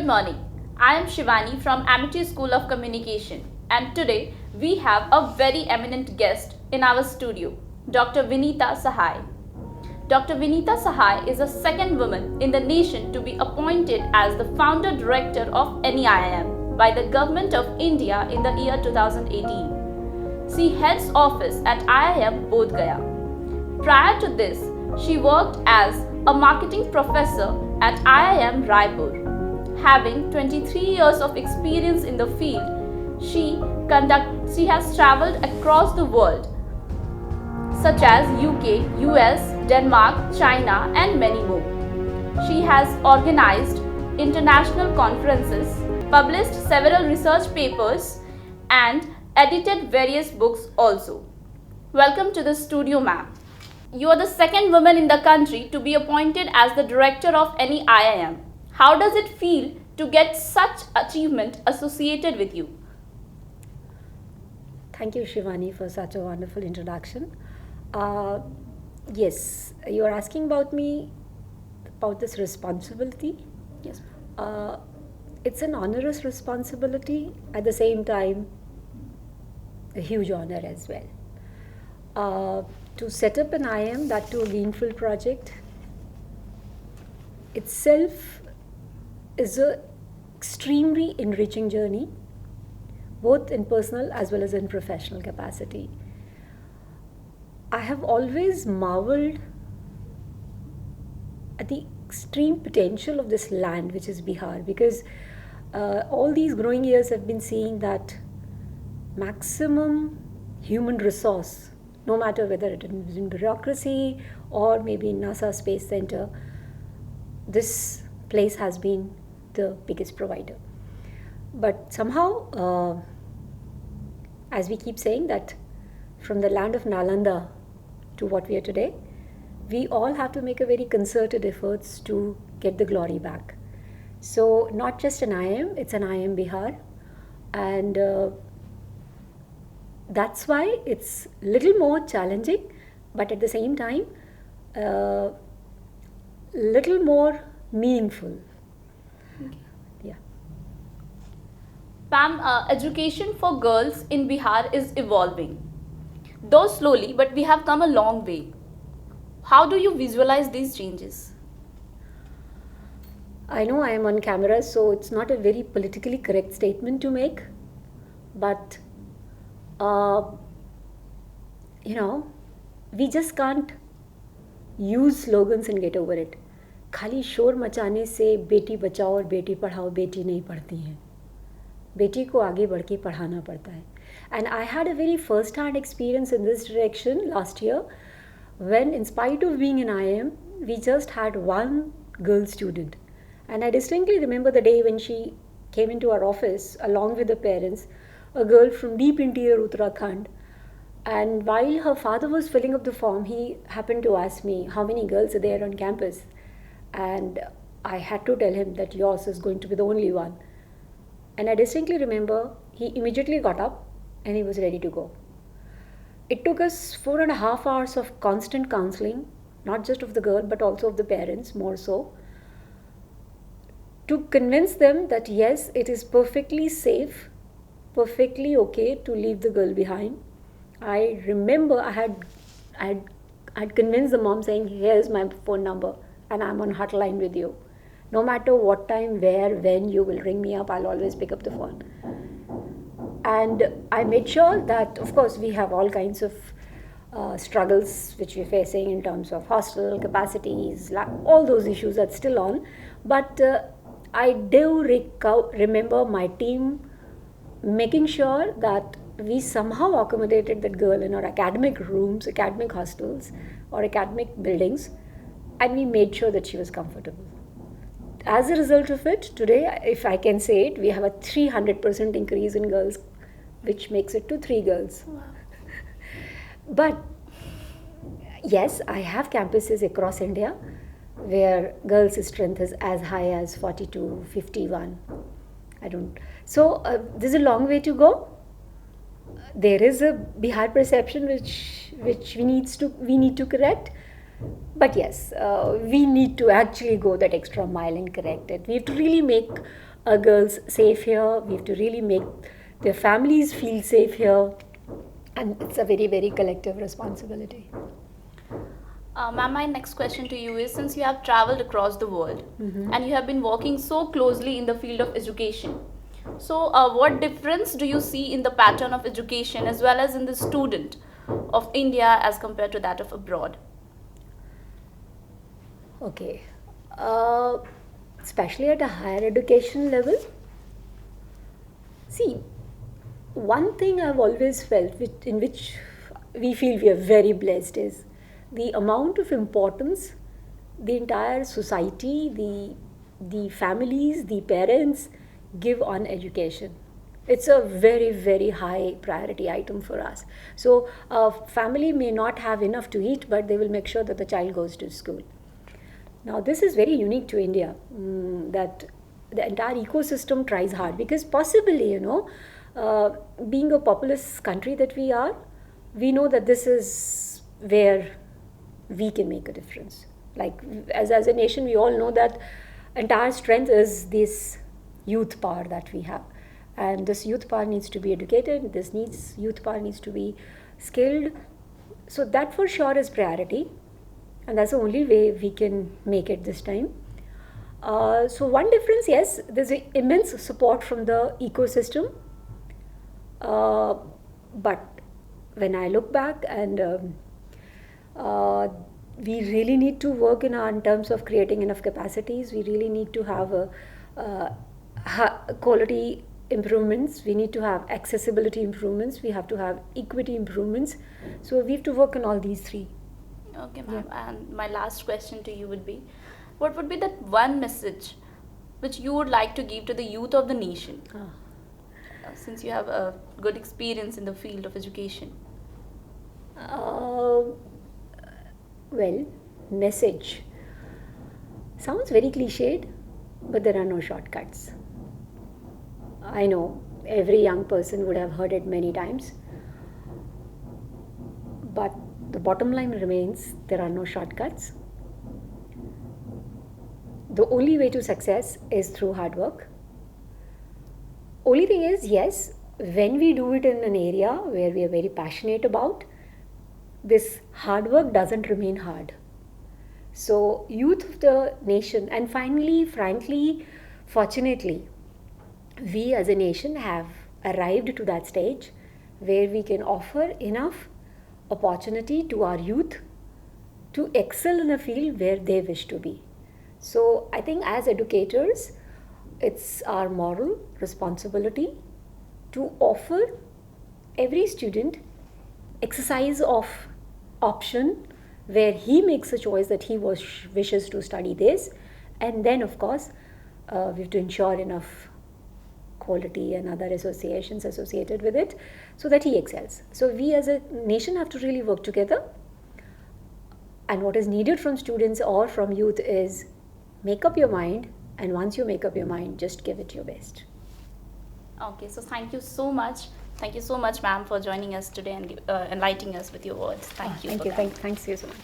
Good morning. I am Shivani from Amity School of Communication, and today we have a very eminent guest in our studio, Dr. Vinita Sahai. Dr. Vinita Sahai is the second woman in the nation to be appointed as the founder director of NEIIM by the Government of India in the year 2018. She heads office at IIM Bodh Gaya. Prior to this, she worked as a marketing professor at IIM Raipur. Having 23 years of experience in the field, she has traveled across the world such as UK, US, Denmark, China and many more. She has organized international conferences, published several research papers and edited various books also. Welcome to the studio, ma'am. You are the second woman in the country to be appointed as the director of any IIM. How does it feel to get such achievement associated with you? Thank you, Shivani, for such a wonderful introduction. Yes, you are asking about me about this responsibility. Yes. It's an onerous responsibility, at the same time, a huge honor as well. To set up an IIM, that too a greenfield project, itself is an extremely enriching journey, both in personal as well as in professional capacity. I have always marveled at the extreme potential of this land, which is Bihar, because all these growing years have been seeing that maximum human resource, no matter whether it is in bureaucracy or maybe in NASA Space Center, this place has been the biggest provider. But somehow, as we keep saying, that from the land of Nalanda to what we are today, we all have to make a very concerted efforts to get the glory back. So not just an IIM, it's an IIM Bihar, and that's why it's little more challenging, but at the same time, little more meaningful. Okay. Yeah. Pam, education for girls in Bihar is evolving. Though slowly, but we have come a long way. How do you visualize these changes? I know I am on camera, so it's not a very politically correct statement to make, but we just can't use slogans and get over it. खाली शोर मचाने से बेटी बचाओ और बेटी पढ़ाओ बेटी नहीं पढ़ती हैं. बेटी को आगे बढ़ के पढ़ाना पड़ता है. And I had a very first-hand experience in this direction last year when, in spite of being in IIM, we just had one girl student. And I distinctly remember the day when she came into our office along with the parents, a girl from deep interior Uttarakhand. And while her father was filling up the form, he happened to ask me how many girls are there on campus. And I had to tell him that yours is going to be the only one. And I distinctly remember he immediately got up and he was ready to go. It took us 4.5 hours of constant counseling, not just of the girl but also of the parents, more so, to convince them that yes, it is perfectly safe, perfectly okay to leave the girl behind. I remember I had convinced the mom saying, here's my phone number and I'm on hotline with you. No matter what time, where, when you will ring me up, I'll always pick up the phone. And I made sure that, of course, we have all kinds of struggles which we're facing in terms of hostel capacities, all those issues are still on. But I do remember my team making sure that we somehow accommodated that girl in our academic rooms, academic hostels or academic buildings, and we made sure that she was comfortable. As a result of it, today, if I can say it, we have a 300% increase in girls, which makes it to 3 girls. Wow. But yes, I have campuses across India where girls' strength is as high as 42, 51. So there's a long way to go. There is a Bihar perception which we need to correct. But yes, we need to actually go that extra mile and correct it. We have to really make our girls safe here. We have to really make their families feel safe here. And it's a very, very collective responsibility. Ma'am, my next question to you is, since you have traveled across the world and you have been working so closely in the field of education, so what difference do you see in the pattern of education as well as in the student of India as compared to that of abroad? Okay. Especially at a higher education level. See, one thing I've always felt, in which we feel we are very blessed, is the amount of importance the entire society, the families, the parents give on education. It's a very, very high priority item for us. So a family may not have enough to eat, but they will make sure that the child goes to school. Now this is very unique to India, that the entire ecosystem tries hard, because possibly, being a populous country that we are, we know that this is where we can make a difference. Like as a nation, we all know that entire strength is this youth power that we have, and this youth power needs to be educated. Youth power needs to be skilled. So that for sure is priority, and that's the only way we can make it this time. So one difference, yes, there's immense support from the ecosystem, but when I look back, and we really need to work in terms of creating enough capacities. We really need to have quality improvements. We need to have accessibility improvements. We have to have equity improvements. So we have to work on all these three. Okay, ma'am. Yeah. And my last question to you would be, what would be that one message which you would like to give to the youth of the nation? Since you have a good experience in the field of education. Well, message sounds very cliched, but there are no shortcuts. I know every young person would have heard it many times, but the bottom line remains, there are no shortcuts. The only way to success is through hard work. Only thing is, yes, when we do it in an area where we are very passionate about, this hard work doesn't remain hard. So youth of the nation, and finally, frankly, fortunately, we as a nation have arrived to that stage where we can offer enough opportunity to our youth to excel in a field where they wish to be. So I think as educators, it's our moral responsibility to offer every student exercise of option where he makes a choice that he wishes to study this, and then of course we have to ensure enough quality and other associations associated with it so that he excels. So we as a nation have to really work together, and what is needed from students or from youth is make up your mind, and once you make up your mind, just give it your best. Okay, so thank you so much. Thank you so much, ma'am, for joining us today and enlightening us with your words. Thank you. Thank you. Thanks you so much.